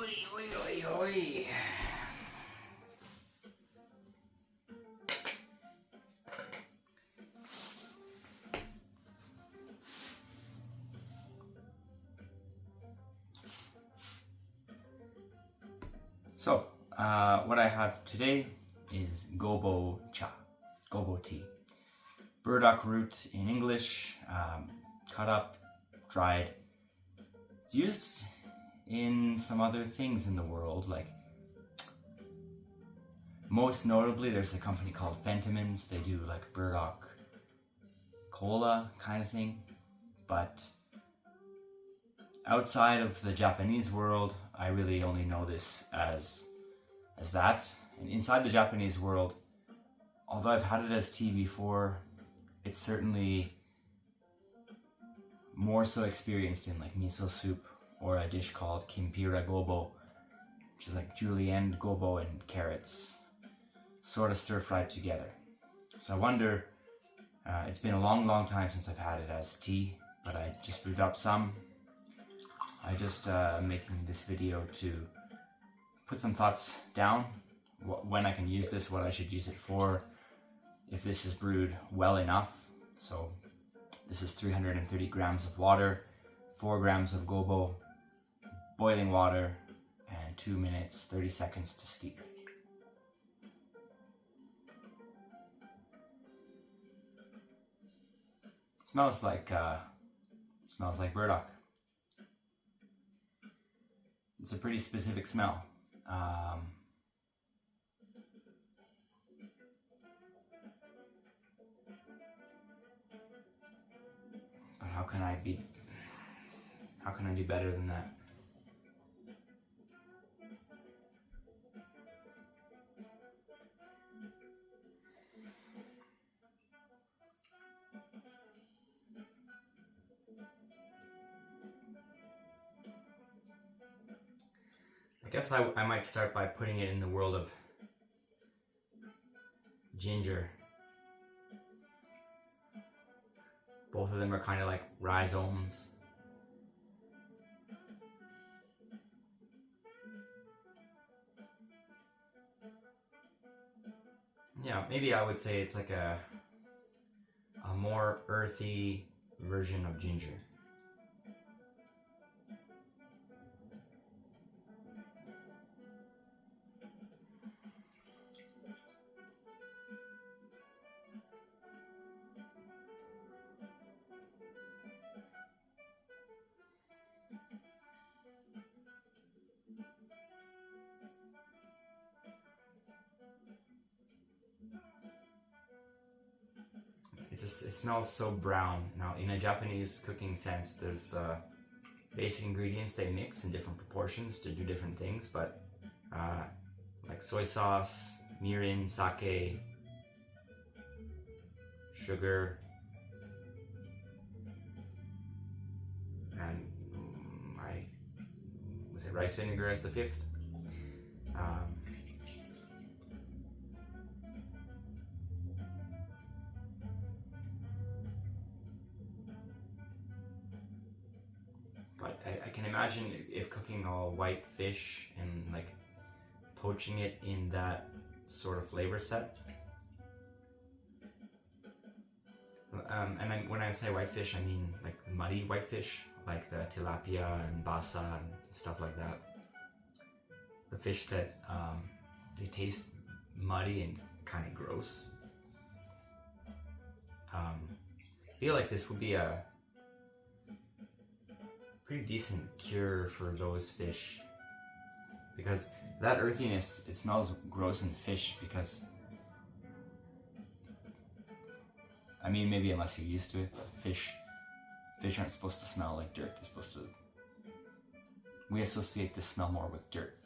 Oi, oi, oi, oi. So, what I have today is Gobocha, Gobo tea. Burdock root in English, cut up, dried. It's used in some other things in the world, like most notably there's a company called Fentimans. They do like Burdock cola kind of thing, but outside of the Japanese world, I really only know this as that. And inside the Japanese world, although I've had it as tea before, it's certainly more so experienced in like miso soup or a dish called kimpira gobo, which is like julienne gobo and carrots sort of stir fried together. So I wonder, it's been a long time since I've had it as tea, but I just brewed up some. I just making this video to put some thoughts down, when I can use this, what I should use it for, if this is brewed well enough. So this is 330 grams of water, 4 grams of gobo, boiling water, and 2 minutes 30 seconds to steep. Smells like burdock. It's a pretty specific smell. But how can I do better than that? I guess I might start by putting it in the world of ginger. Both of them are kind of like rhizomes. Yeah, maybe I would say it's like a more earthy version of ginger. It smells so brown. Now, in a Japanese cooking sense, there's the basic ingredients they mix in different proportions to do different things, but like soy sauce, mirin, sake, sugar, and rice vinegar as the fifth. But I can imagine if cooking all white fish and like poaching it in that sort of flavor set. And when I say white fish, I mean like muddy white fish, like the tilapia and basa and stuff like that. The fish that they taste muddy and kind of gross. I feel like this would be a pretty decent cure for those fish, because that earthiness, it smells gross in fish because, I mean, maybe unless you're used to it, but fish aren't supposed to smell like dirt. They're supposed to, we associate this smell more with dirt.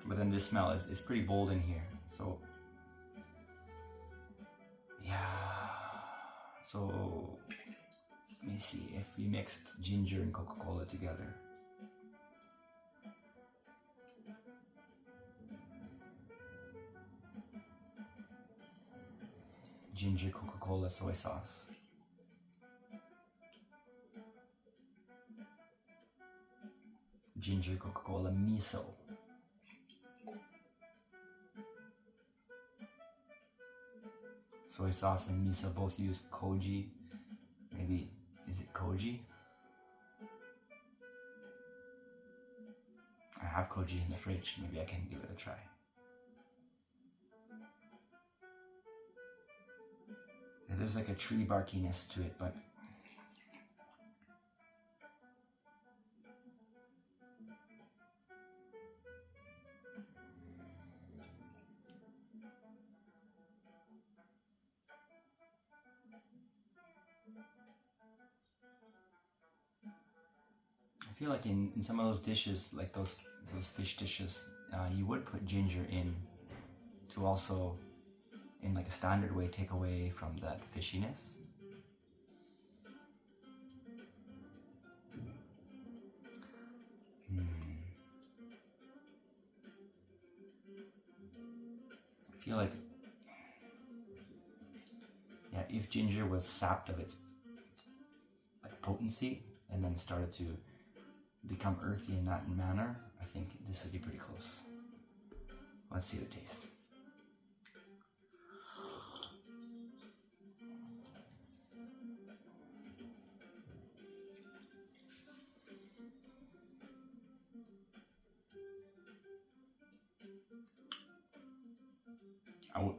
But then this smell is pretty bold in here. So yeah, so let me see if we mixed ginger and Coca-Cola together. Ginger, Coca-Cola, soy sauce. ginger Coca-Cola miso. Soy sauce and miso both use koji. Maybe, is it koji? I have koji in the fridge, maybe I can give it a try. There's like a tree barkiness to it, but I feel like in some of those dishes, like those fish dishes, you would put ginger in to also, in like a standard way, take away from that fishiness. I feel like, yeah, if ginger was sapped of its like potency and then started to become earthy in that manner, I think this would be pretty close. Let's see the taste.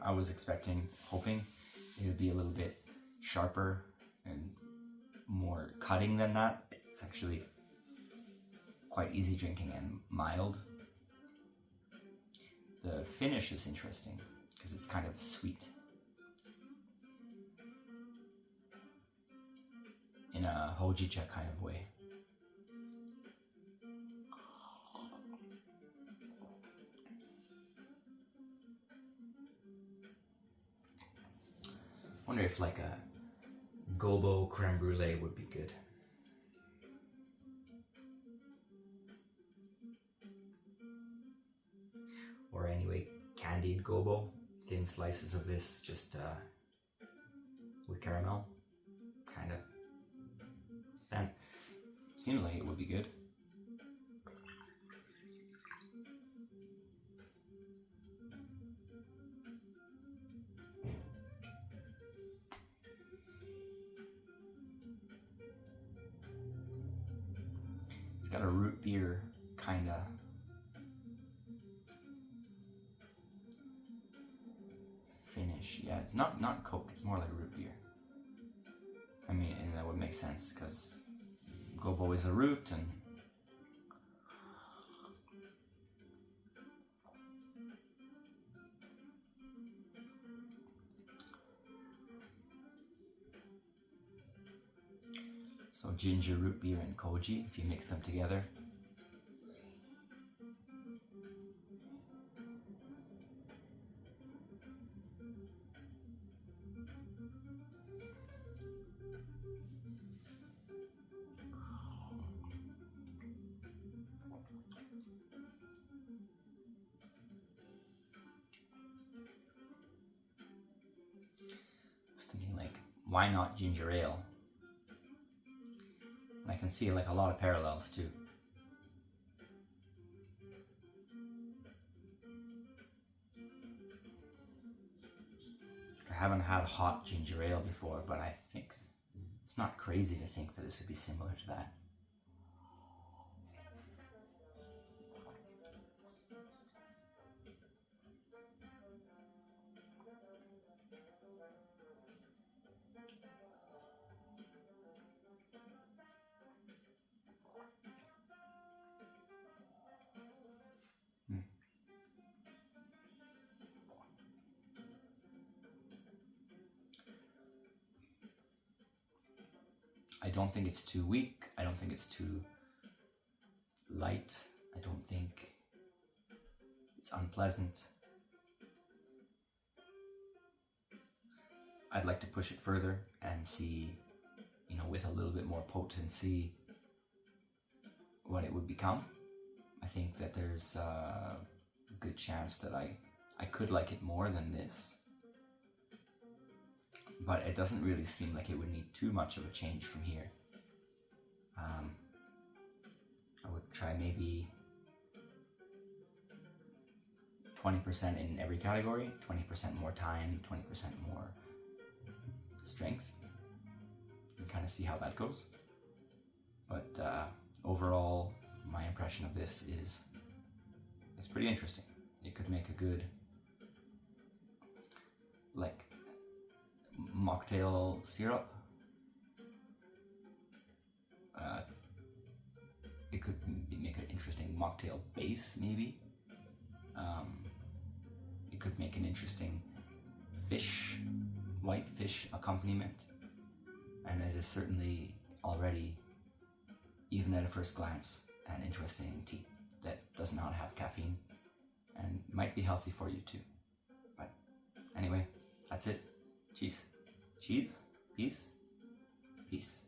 I was hoping it would be a little bit sharper and more cutting than that. It's actually quite easy drinking and mild. The finish is interesting because it's kind of sweet in a hojicha kind of way. I wonder if like a gobo creme brulee would be good. Or anyway, candied gobo, thin slices of this, just with caramel, kind of. Seems like it would be good. It's got a root beer kind of finish. Yeah, it's not Coke, it's more like root beer. I mean, and that would make sense because gobo is a root, and so ginger, root beer, and koji, if you mix them together. I was thinking, like, why not ginger ale? And I can see like a lot of parallels too. I haven't had hot ginger ale before, but I think it's not crazy to think that this would be similar to that. I don't think it's too weak. I don't think it's too light. I don't think it's unpleasant. I'd like to push it further and see, you know, with a little bit more potency, what it would become. I think that there's a good chance that I could like it more than this. But it doesn't really seem like it would need too much of a change from here. I would try maybe 20% in every category, 20% more time, 20% more strength, and kind of see how that goes. But overall, my impression of this is it's pretty interesting. It could make a good like mocktail syrup. It could make an interesting mocktail base, maybe. It could make an interesting white fish accompaniment. And it is certainly already, even at a first glance, an interesting tea that does not have caffeine and might be healthy for you too. But anyway, that's it. Cheers. Cheese? Peace? Peace.